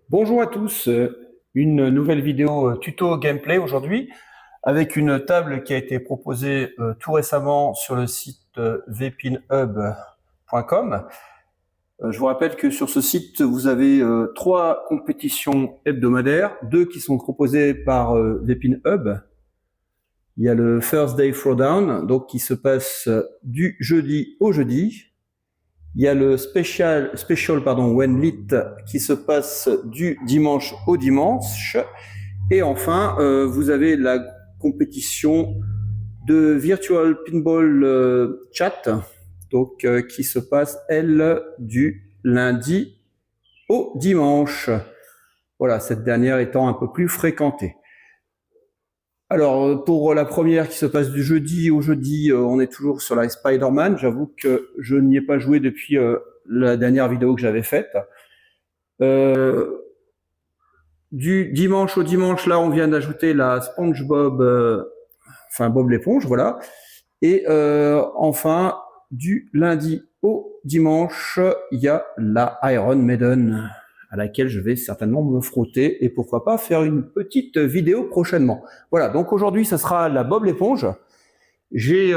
Bonjour à tous, une nouvelle vidéo tuto gameplay aujourd'hui avec une table qui a été proposée tout récemment sur le site vpinhub.com. Je vous rappelle que sur ce site, vous avez 3 compétitions hebdomadaires, 2 qui sont proposées par VPinHub. Il y a le First Day Throwdown, donc qui se passe du jeudi au jeudi. Il y a le special When Lit qui se passe du dimanche au dimanche. Et enfin, vous avez la compétition de Virtual Pinball Chat, donc qui se passe, elle, du lundi au dimanche. Voilà, cette dernière étant un peu plus fréquentée. Alors, pour la première qui se passe du jeudi au jeudi, on est toujours sur la Spider-Man. J'avoue que je n'y ai pas joué depuis la dernière vidéo que j'avais faite. Du dimanche au dimanche, là, on vient d'ajouter la SpongeBob, Bob l'éponge, voilà. Et enfin, du lundi au dimanche, il y a la Iron Maiden, à laquelle je vais certainement me frotter et pourquoi pas faire une petite vidéo prochainement. Voilà, donc aujourd'hui, ça sera la Bob l'éponge. J'ai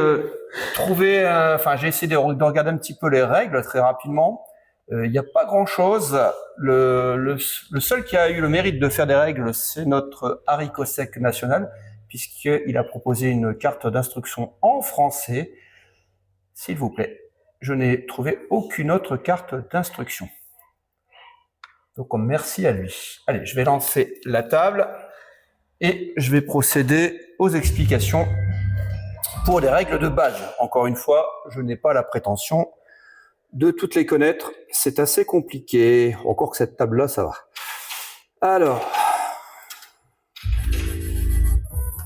j'ai essayé de regarder un petit peu les règles très rapidement. Il n'y a pas grand-chose. Le seul qui a eu le mérite de faire des règles, c'est notre haricot sec national, puisqu'il a proposé une carte d'instruction en français. S'il vous plaît, je n'ai trouvé aucune autre carte d'instruction. Donc, merci à lui. Allez, je vais lancer la table et je vais procéder aux explications pour les règles de base. Encore une fois, je n'ai pas la prétention de toutes les connaître. C'est assez compliqué. Encore que cette table-là, ça va. Alors,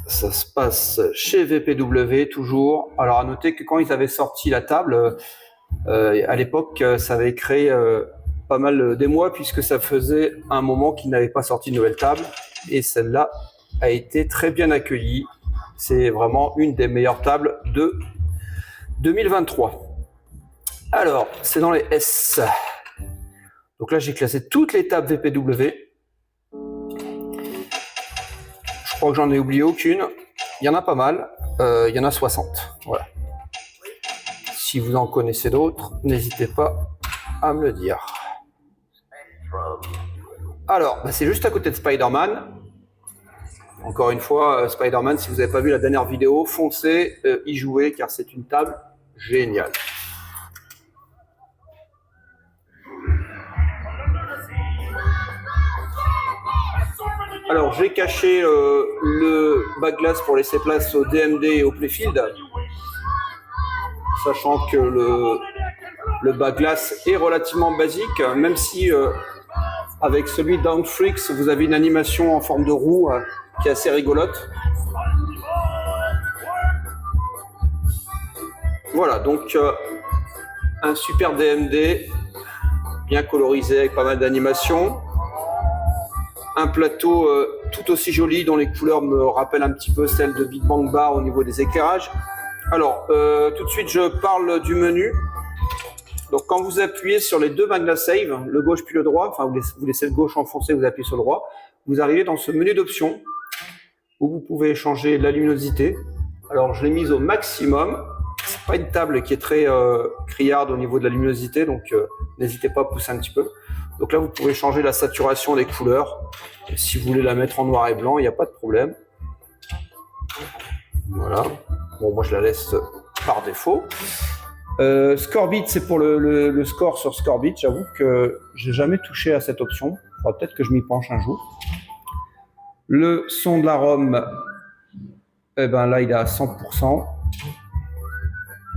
ça se passe chez VPW toujours. Alors, à noter que quand ils avaient sorti la table, à l'époque, ça avait créé pas mal d'émoi puisque ça faisait un moment qu'ils n'avaient pas sorti de nouvelle table et celle-là a été très bien accueillie. C'est vraiment une des meilleures tables de 2023. Alors, c'est dans les S. Donc là, j'ai classé toutes les tables VPW. Je crois que j'en ai oublié aucune. Il y en a pas mal. Il y en a 60. Voilà. Si vous en connaissez d'autres, n'hésitez pas à me le dire. Alors, c'est juste à côté de Spider-Man. Encore une fois, Spider-Man, si vous n'avez pas vu la dernière vidéo, foncez y jouer car c'est une table géniale. Alors, j'ai caché le backglass pour laisser place au DMD et au Playfield, sachant que le backglass est relativement basique, même si avec celui d'Outfreaks, vous avez une animation en forme de roue qui est assez rigolote. Voilà, donc un super DMD, bien colorisé avec pas mal d'animations. Un plateau tout aussi joli dont les couleurs me rappellent un petit peu celles de Big Bang Bar au niveau des éclairages. Alors, tout de suite, je parle du menu. Donc, quand vous appuyez sur les deux Magna Save, le gauche puis le droit, enfin, vous laissez le gauche enfoncé, vous appuyez sur le droit, vous arrivez dans ce menu d'options où vous pouvez changer la luminosité. Alors, je l'ai mise au maximum. C'est pas une table qui est très criarde au niveau de la luminosité, donc n'hésitez pas à pousser un petit peu. Donc là, vous pouvez changer la saturation des couleurs. Et si vous voulez la mettre en noir et blanc, il n'y a pas de problème. Voilà. Bon, moi, je la laisse par défaut. Scorebit, c'est pour le score sur Scorebit. J'avoue que j'ai jamais touché à cette option. Il faudra peut-être que je m'y penche un jour. Le son de la ROM, eh ben là, il est à 100%.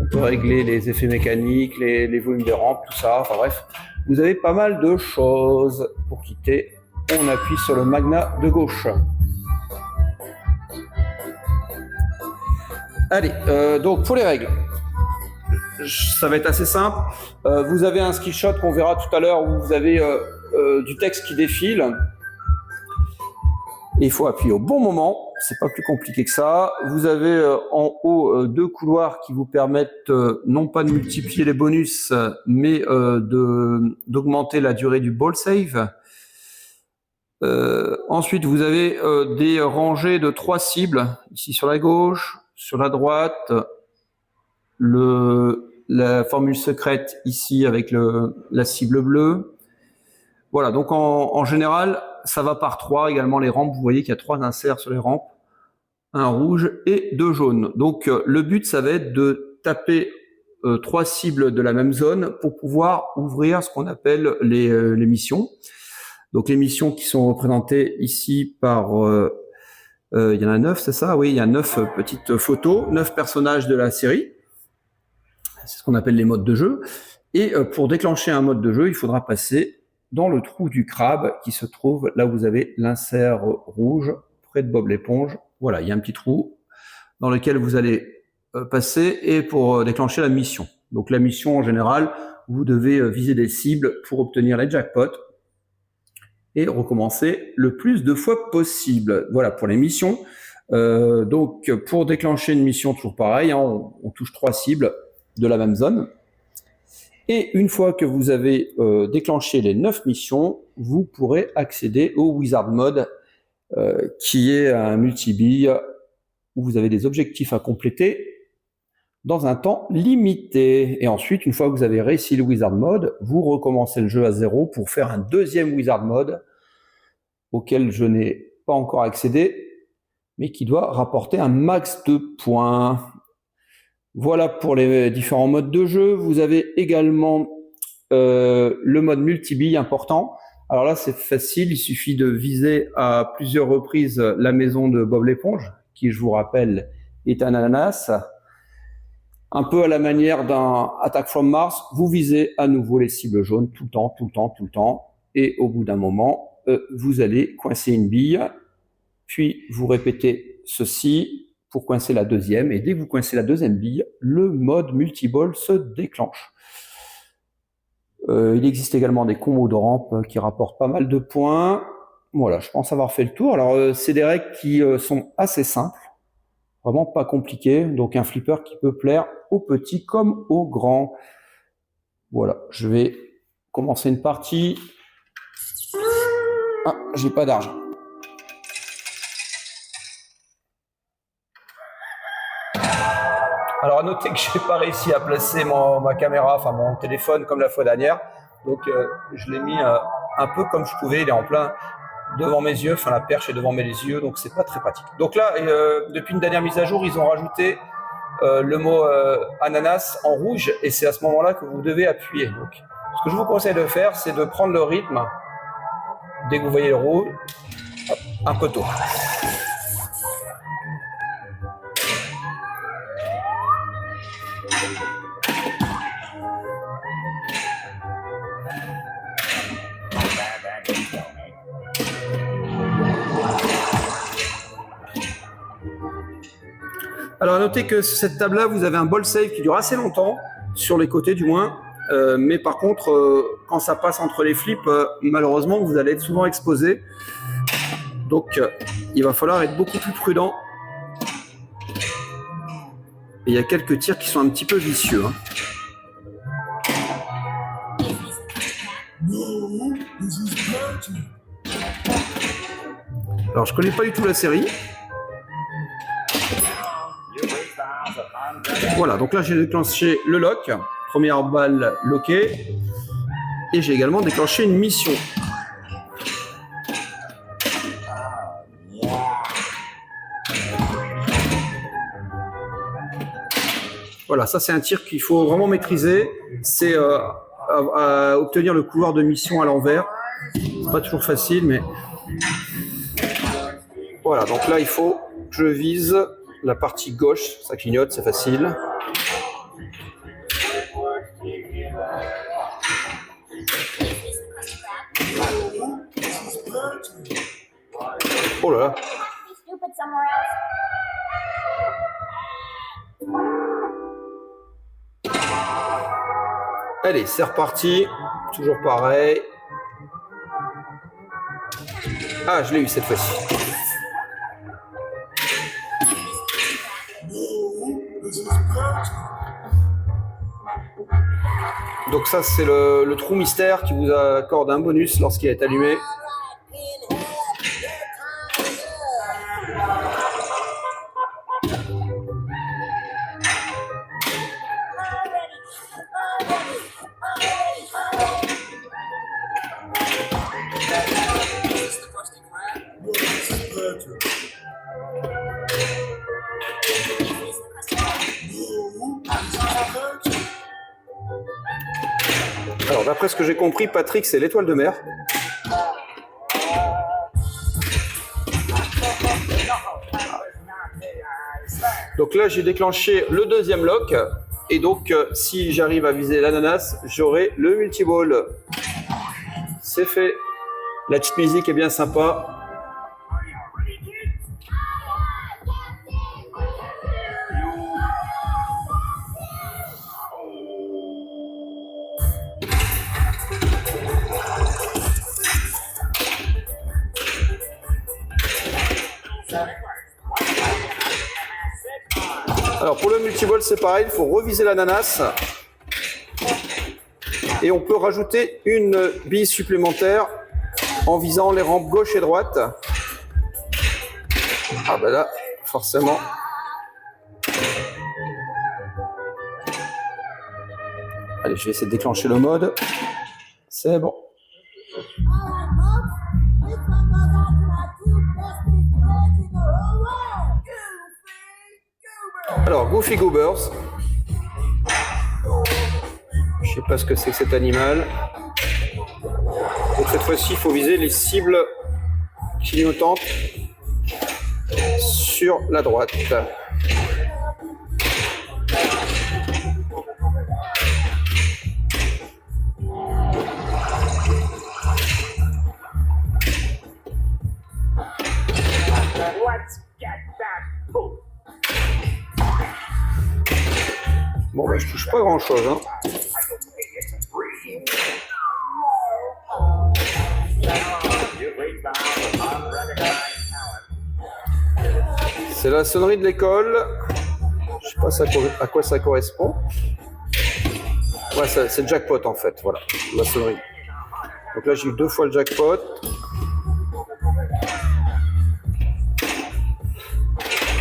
On peut régler les effets mécaniques, les volumes des rampes, tout ça. Enfin bref, vous avez pas mal de choses. Pour quitter, on appuie sur le Magna de gauche. Allez, donc pour les règles, ça va être assez simple. Vous avez un skill shot qu'on verra tout à l'heure où vous avez du texte qui défile. Et il faut appuyer au bon moment, c'est pas plus compliqué que ça. Vous avez en haut 2 couloirs qui vous permettent non pas de multiplier les bonus, mais d'augmenter la durée du ball save. Ensuite, vous avez des rangées de 3 cibles, ici sur la gauche, sur la droite, la formule secrète ici avec la cible bleue. Voilà, donc en général, ça va par 3 également les rampes. Vous voyez qu'il y a 3 inserts sur les rampes, un rouge et 2 jaunes. Donc le but, ça va être de taper 3 cibles de la même zone pour pouvoir ouvrir ce qu'on appelle les missions. Donc les missions qui sont représentées ici par, il y en a 9, c'est ça? Oui, il y a 9 petites photos, 9 personnages de la série. C'est ce qu'on appelle les modes de jeu. Et pour déclencher un mode de jeu, il faudra passer dans le trou du crabe qui se trouve là où vous avez l'insert rouge, près de Bob l'éponge. Voilà, il y a un petit trou dans lequel vous allez passer et pour déclencher la mission. Donc la mission, en général, vous devez viser des cibles pour obtenir les jackpots et recommencer le plus de fois possible. Voilà pour les missions. Donc pour déclencher une mission, toujours pareil, hein, on touche 3 cibles de la même zone. Et une fois que vous avez déclenché les 9 missions, vous pourrez accéder au Wizard Mode, qui est un multi-bille où vous avez des objectifs à compléter dans un temps limité. Et ensuite, une fois que vous avez réussi le Wizard Mode, vous recommencez le jeu à 0 pour faire un deuxième Wizard Mode auquel je n'ai pas encore accédé, mais qui doit rapporter un max de points. Voilà pour les différents modes de jeu. Vous avez également le mode multi-bille important. Alors là, c'est facile, il suffit de viser à plusieurs reprises la maison de Bob l'éponge, qui, je vous rappelle, est un ananas. Un peu à la manière d'un Attack from Mars, vous visez à nouveau les cibles jaunes tout le temps, tout le temps, tout le temps. Et au bout d'un moment, vous allez coincer une bille, puis vous répétez ceci pour coincer la deuxième, et dès que vous coincez la deuxième bille, le mode multiball se déclenche. Il existe également des combos de rampe qui rapportent pas mal de points. Voilà, je pense avoir fait le tour. Alors, c'est des règles qui sont assez simples, vraiment pas compliquées, donc un flipper qui peut plaire aux petits comme aux grands. Voilà, je vais commencer une partie. Ah, j'ai pas d'argent. Alors à noter que j'ai pas réussi à placer ma caméra, enfin mon téléphone comme la fois dernière, donc je l'ai mis un peu comme je pouvais, il est en plein devant mes yeux, enfin la perche est devant mes yeux, donc c'est pas très pratique. Donc là, depuis une dernière mise à jour, ils ont rajouté le mot ananas en rouge, et c'est à ce moment-là que vous devez appuyer. Donc ce que je vous conseille de faire, c'est de prendre le rythme dès que vous voyez le rouge, hop, un peu tôt. Alors à noter que sur cette table-là, vous avez un ball save qui dure assez longtemps, sur les côtés du moins, mais par contre, quand ça passe entre les flips, malheureusement, vous allez être souvent exposé. Donc il va falloir être beaucoup plus prudent. Et il y a quelques tirs qui sont un petit peu vicieux. Hein. Alors je connais pas du tout la série. Voilà, donc là j'ai déclenché le lock, première balle lockée, et j'ai également déclenché une mission. Voilà, ça c'est un tir qu'il faut vraiment maîtriser, c'est à obtenir le couloir de mission à l'envers. C'est pas toujours facile, mais voilà, donc là il faut que je vise la partie gauche, ça clignote, c'est facile. Oh là là. Allez, c'est reparti. Toujours pareil. Ah, je l'ai eu cette fois-ci. Donc ça, c'est le trou mystère qui vous accorde un bonus lorsqu'il est allumé. d'après ce que j'ai compris, Patrick, c'est l'étoile de mer. Donc là, j'ai déclenché le deuxième lock. Et donc, si j'arrive à viser l'ananas, j'aurai le multiball. C'est fait. La petite musique est bien sympa. Alors pour le multiball, c'est pareil, il faut reviser l'ananas. Et on peut rajouter une bille supplémentaire en visant les rampes gauche et droite. Ah ben là, forcément. Allez, je vais essayer de déclencher le mode. C'est bon. Alors, Goofy Goobers. Je sais pas ce que c'est que cet animal. Donc cette fois-ci, il faut viser les cibles clignotantes sur la droite. Bon, bah, je touche pas grand-chose, hein. C'est la sonnerie de l'école. Je sais pas à quoi ça correspond. Ouais, c'est jackpot en fait, voilà, la sonnerie. Donc là, j'ai eu 2 fois le jackpot.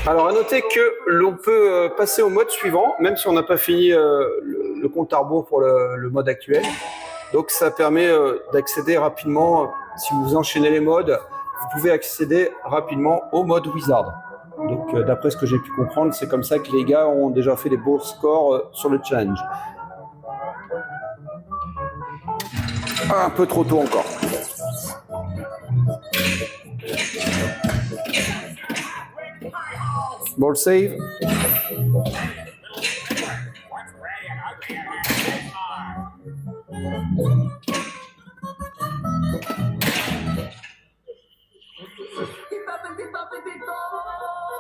Alors, à noter que l'on peut passer au mode suivant, même si on n'a pas fini le compte à rebours pour le mode actuel. Donc, ça permet d'accéder rapidement, si vous enchaînez les modes, vous pouvez accéder rapidement au mode Wizard. Donc, d'après ce que j'ai pu comprendre, c'est comme ça que les gars ont déjà fait des beaux scores sur le challenge. Ah, un peu trop tôt encore. Ball save.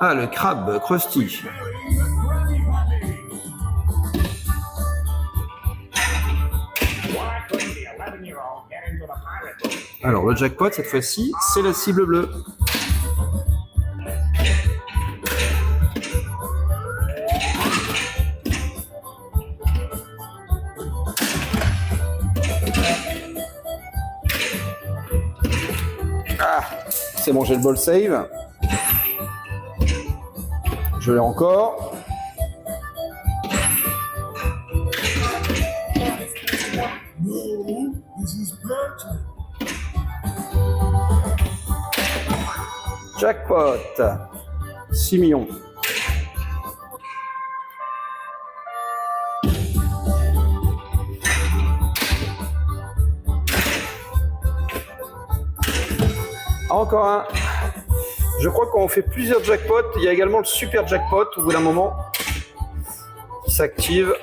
Ah, le crabe Krusty. Alors, le jackpot, cette fois-ci, c'est la cible bleue. Ah, c'est bon, j'ai le ball save. Je l'ai encore. Jackpot. 6 millions. Encore un. Je crois qu'on fait plusieurs jackpots. Il y a également le super jackpot au bout d'un moment qui s'active.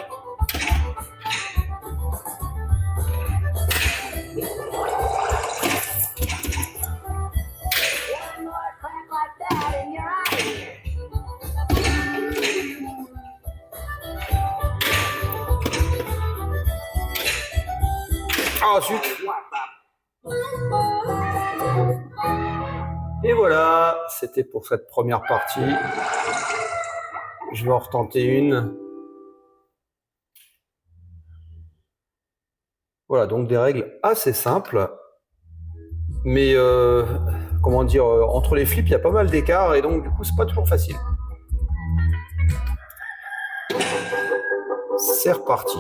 Ah, zut. Et voilà, c'était pour cette première partie. Je vais en retenter une. Voilà, donc des règles assez simples. Mais, comment dire, entre les flips, il y a pas mal d'écart et donc du coup, c'est pas toujours facile. C'est reparti.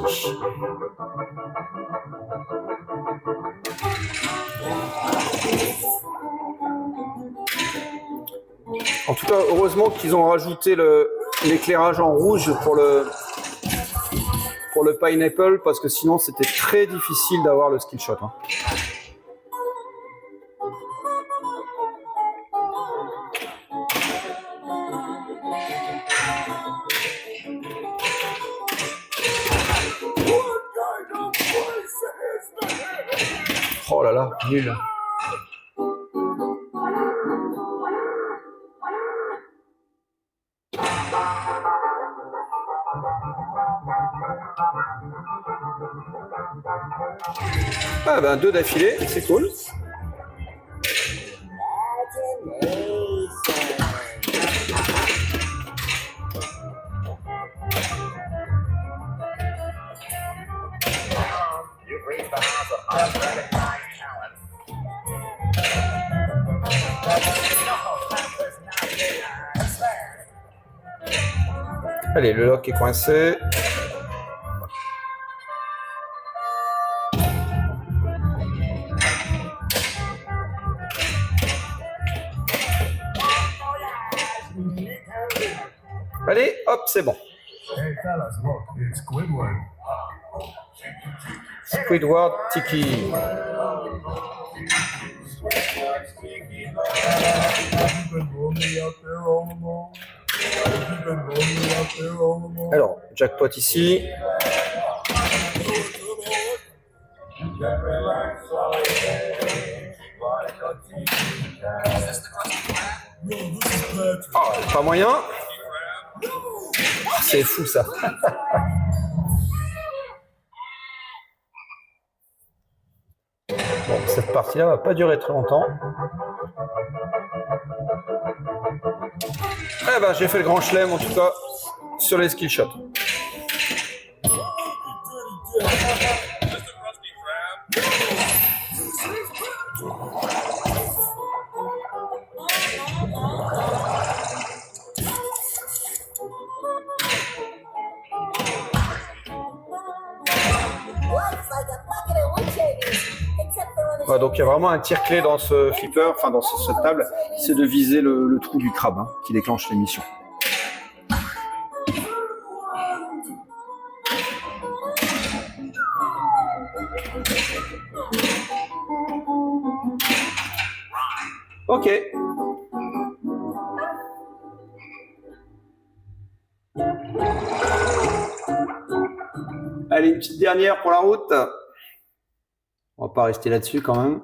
En tout cas, heureusement qu'ils ont rajouté l'éclairage en rouge pour pour le pineapple parce que sinon c'était très difficile d'avoir le skill shot. Hein. Oh là là, nul. Ah ben 2 d'affilée, c'est cool. Allez, le lock est coincé. Allez, hop, c'est bon. Squidward Tiki. Alors, jackpot ici. Oh, pas moyen. C'est fou ça. Bon, cette partie-là va pas durer très longtemps. Eh ben, j'ai fait le grand chelem en tout cas sur les skill shots. Voilà, donc il y a vraiment un tir clé dans ce flipper, enfin dans cette table, c'est de viser le trou du crabe hein, qui déclenche l'émission. Ok. Allez, une petite dernière pour la route. On va pas rester là-dessus quand même.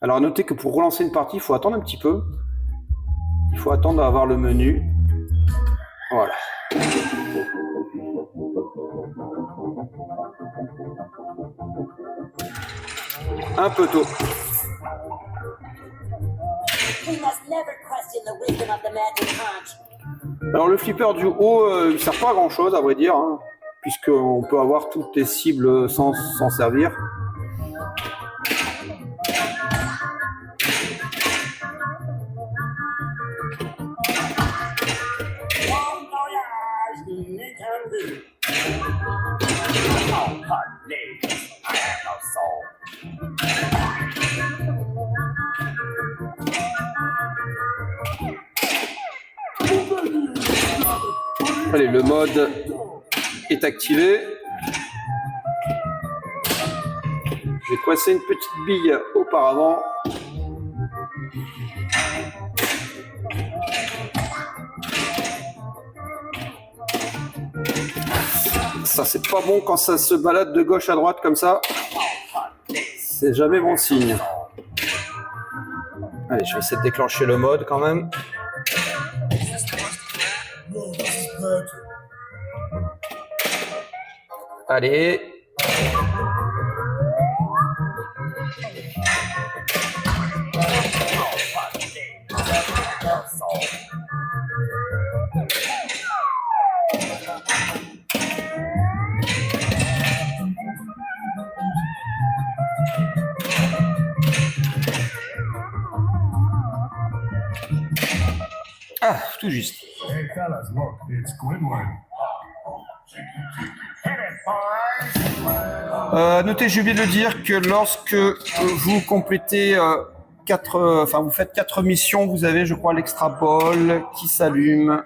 Alors notez que pour relancer une partie, il faut attendre un petit peu. Il faut attendre à avoir le menu. Voilà. Un peu tôt. Alors le flipper du haut, il sert pas à grand chose à vrai dire, hein, puisqu'on peut avoir toutes les cibles sans s'en servir. Allez, le mode est activé. J'ai coincé une petite bille auparavant. Ça, c'est pas bon quand ça se balade de gauche à droite comme ça. C'est jamais bon signe. Allez, je vais essayer de déclencher le mode quand même. Allez. Ah, tout juste. Hey fellas, look, it's Squidward. Notez, j'ai oublié de le dire que lorsque vous complétez vous faites 4 missions, vous avez, je crois, l'extra ball qui s'allume.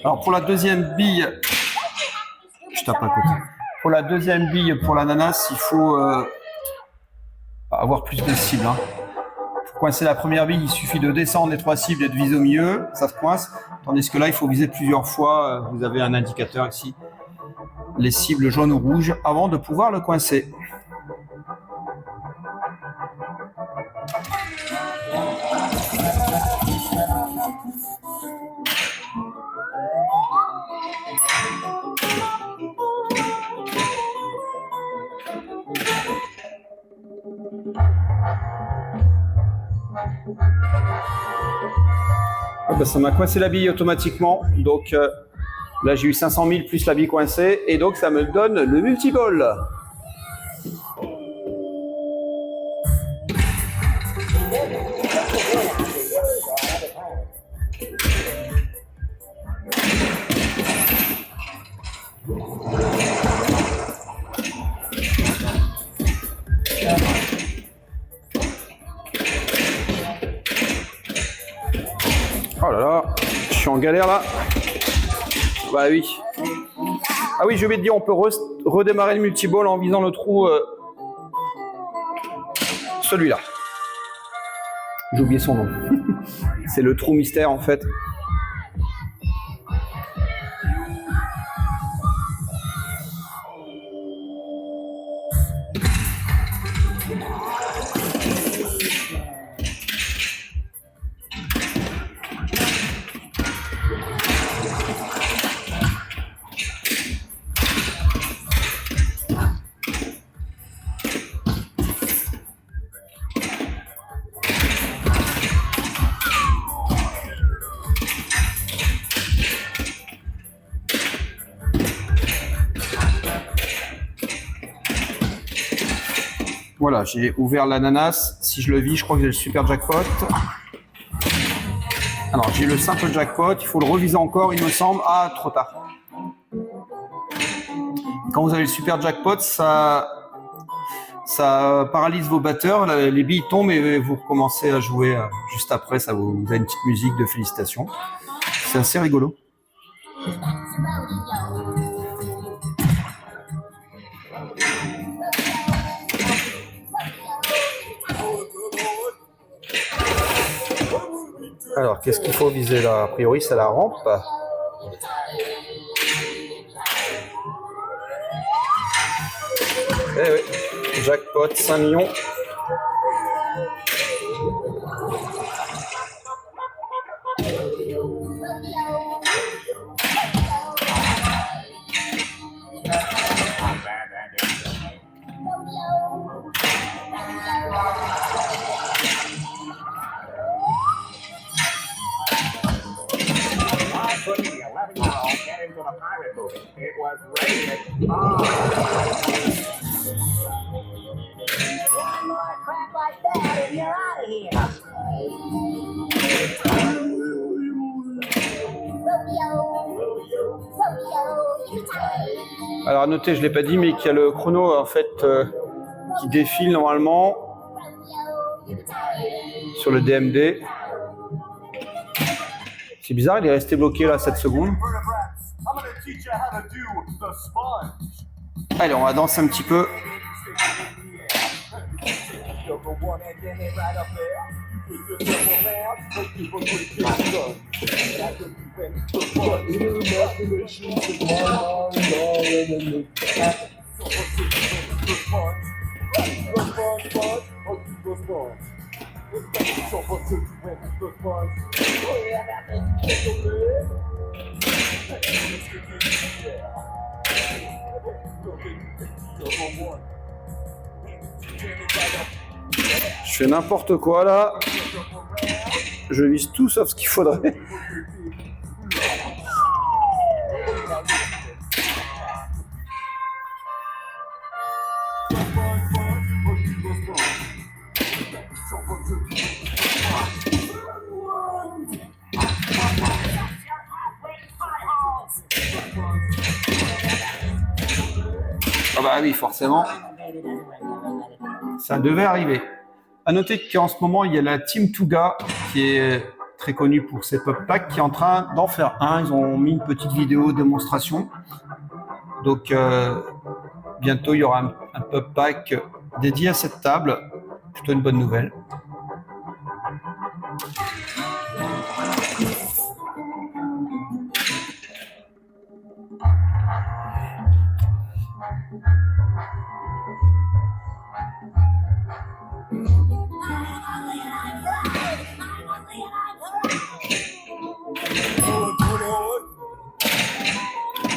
Alors pour la deuxième bille, je tape à côté. Pour la deuxième bille, pour l'ananas, il faut avoir plus de cibles. Hein. Pour coincer la première bille, il suffit de descendre les 3 cibles et de viser au milieu, ça se coince. Tandis que là, il faut viser plusieurs fois. Vous avez un indicateur ici, les cibles jaunes ou rouges, avant de pouvoir le coincer. Ben, ça m'a coincé la bille automatiquement, donc là j'ai eu 500 000 plus la bille coincée, et donc ça me donne le multiball. Oh là là, je suis en galère là. Bah oui. Ah oui, j'ai oublié de dire, on peut redémarrer le multiball en visant le trou, celui-là. J'ai oublié son nom. C'est le trou mystère en fait. Voilà, j'ai ouvert l'ananas. Si je le vis, je crois que j'ai le super jackpot. Alors, j'ai le simple jackpot. Il faut le reviser encore, il me semble. Ah, trop tard. Quand vous avez le super jackpot, ça paralyse vos batteurs. Les billes tombent et vous recommencez à jouer juste après. Ça vous a une petite musique de félicitations. C'est assez rigolo. Alors, qu'est-ce qu'il faut viser là? A priori, c'est la rampe. Eh oui, jackpot, 5 millions. Alors à noter, je ne l'ai pas dit, mais qu'il y a le chrono en fait qui défile normalement sur le DMD. C'est bizarre, il est resté bloqué là 7 secondes. Allez, on va danser un petit peu. Je fais n'importe quoi là. Je vise tout sauf ce qu'il faudrait. Ah bah oui, forcément. Ça devait arriver. À noter qu'en ce moment, il y a la Team Touga qui est très connu pour ses pub packs, qui est en train d'en faire un. Ils ont mis une petite vidéo démonstration. Donc, bientôt, il y aura un pub pack dédié à cette table. Plutôt une bonne nouvelle.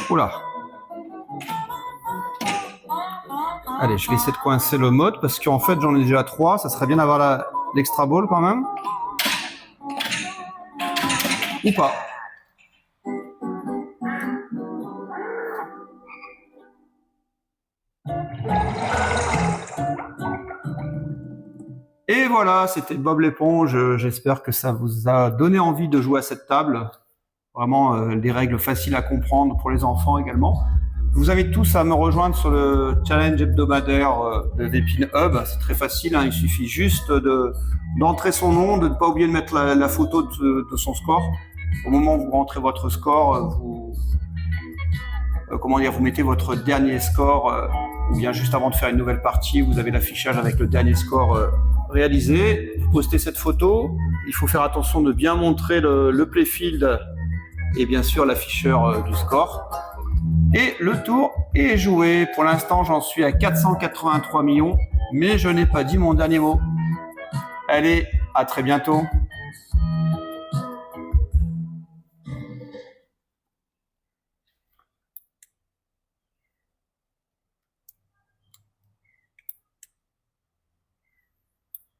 Oula. Allez, je vais essayer de coincer le mode parce qu'en fait j'en ai déjà 3. Ça serait bien d'avoir l'extra ball quand même. Ou pas. Et voilà, c'était Bob l'éponge. J'espère que ça vous a donné envie de jouer à cette table. Vraiment des règles faciles à comprendre pour les enfants également. Je vous invite tous à me rejoindre sur le challenge hebdomadaire de Vépine Hub. C'est très facile, hein, il suffit juste d'entrer son nom, de ne pas oublier de mettre la photo de son score. Au moment où vous rentrez votre score, vous mettez votre dernier score, ou bien juste avant de faire une nouvelle partie, vous avez l'affichage avec le dernier score réalisé. Vous postez cette photo. Il faut faire attention de bien montrer le playfield et bien sûr l'afficheur du score. Et le tour est joué. Pour l'instant, j'en suis à 483 millions, mais je n'ai pas dit mon dernier mot. Allez, à très bientôt.